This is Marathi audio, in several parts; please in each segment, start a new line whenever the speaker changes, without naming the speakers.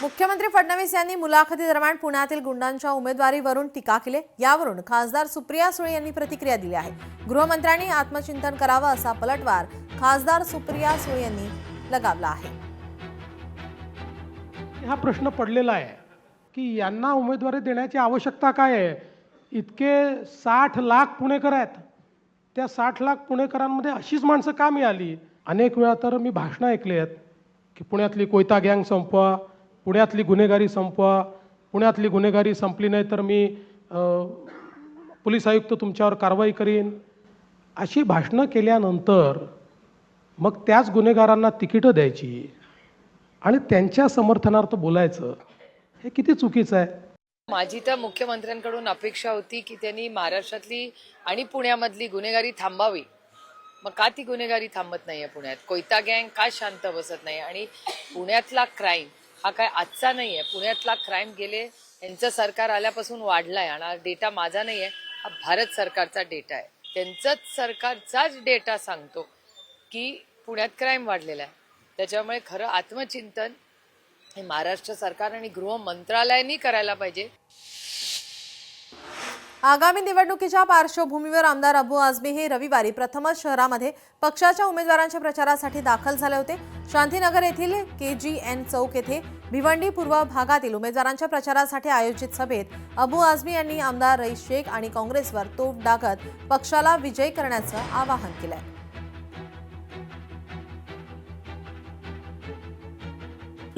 मुख्यमंत्री फडणवीस यांनी मुलाखतीदरम्यान पुण्यातील गुंडांच्या उमेदवारीवरून टीका केली। यावरून खासदार सुप्रिया सुळे यांनी प्रतिक्रिया दिली आहे। गृहमंत्र्यांनी आत्मचिंतन करावं असा पलटवार खासदार सुप्रिया सुळे यांनी लगावला आहे।
हा प्रश्न पडलेला आहे की यांना उमेदवारी देण्याची आवश्यकता काय आहे। इतके 60 लाख पुणेकर आहेत, त्या 60 लाख पुणेकरांमध्ये अशीच माणसं का मिळाली। अनेक वेळा तर मी भाषणं ऐकली आहेत की पुण्यातली कोयता गँग संपवा, पुण्यातली गुन्हेगारी संपवा, पुण्यातली गुन्हेगारी संपली नाही तर मी पोलीस आयुक्त तुमच्यावर कारवाई करीन। अशी भाषणं केल्यानंतर मग त्याच गुन्हेगारांना तिकीटं द्यायची आणि त्यांच्या समर्थनार्थ बोलायचं, हे किती चुकीचं आहे।
माझी तर मुख्यमंत्र्यांकडून अपेक्षा होती की त्यांनी महाराष्ट्रातली आणि पुण्यामधली गुन्हेगारी थांबावी। मग का ती गुन्हेगारी थांबत नाहीये पुण्यात? कोयता गँग का शांत बसत नाही? आणि पुण्यातला क्राईम हा काय आजचा नाहीये। पुण्यातला क्राईम गेले यांचं सरकार आल्यापासून वाढलाय आणि हा डेटा माझा नाहीये, हा भारत सरकारचा डेटा आहे। त्यांचाच सरकारचाच डेटा सांगतो की पुण्यात क्राईम वाढलेला आहे। त्याच्यामुळे खरं आत्मचिंतन हे महाराष्ट्र सरकार आणि गृह मंत्रालयाने करायला पाहिजे।
आगामी निवडणुकीच्या पार्श्वभूमीवर आमदार अबू आझमी हे रविवारी प्रथमच शहरामध्ये पक्षाच्या उमेदवारांच्या प्रचारासाठी दाखल झाले होते। शांतीनगर येथील KGN चौक येथे भिवंडी पूर्व भागातील उमेदवारांच्या प्रचारासाठी आयोजित सभेत अबू आझमी यांनी आमदार रईस शेख आणि काँग्रेसवर तोफ डागत पक्षाला विजयी करण्याचं आवाहन केलंय।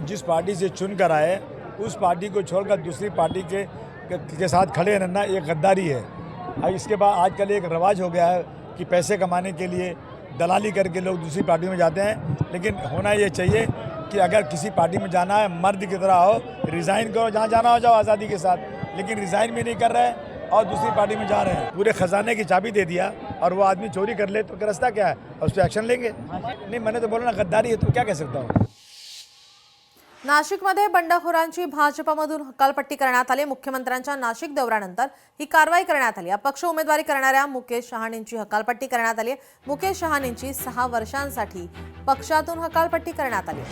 जिस पार्टी से चुनकर आए उस पार्टी को छोड़कर दूसरी पार्टी के साथ खड़े रहना ये गद्दारी है। और इसके बाद आजकल एक रवाज हो गया है कि पैसे कमाने के लिए दलाली करके लोग दूसरी पार्टी में जाते हैं। लेकिन होना ये चाहिए कि अगर किसी पार्टी में जाना है मर्द की तरह हो, रिज़ाइन करो, जहाँ जाना हो जाओ आज़ादी के साथ। लेकिन रिज़ाइन भी नहीं कर रहे हैं और दूसरी पार्टी में जा रहे हैं। पूरे खजाने की चाबी दे दिया और वो आदमी चोरी कर ले तो रास्ता क्या है, उस पर एक्शन लेंगे। नहीं, मैंने तो बोला ना गद्दारी है, तो क्या कह सकता हूँ।
नाशिकमध्ये बंडखोरांची भाजपमधून हकालपट्टी करण्यात आली। मुख्यमंत्र्यांच्या नाशिक दौऱ्यानंतर ही कारवाई करण्यात आली। अपक्ष उमेदवारी करणाऱ्या मुकेश शहाणेंची हकालपट्टी करण्यात आली। मुकेश शहाणेंची 6 वर्षांसाठी पक्षातून हकालपट्टी करण्यात आली।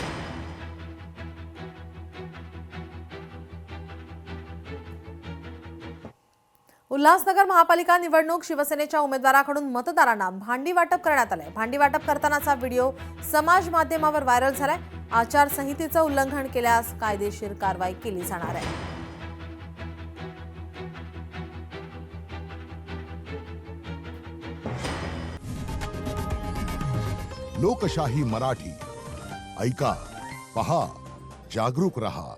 उल्हासनगर महापालिका निवडणूक शिवसेनेच्या उमेदवाराकडून मतदारांना भांडी वाटप करण्यात आले। भांडी वाटप करतानाचा व्हिडिओ समाज माध्यमावर व्हायरल झालाय। आचारसंहितेचं उल्लंघन केल्यास कायदेशीर कारवाई केली जाणार आहे।
लोकशाही मराठी ऐका, पहा, जागरूक रहा।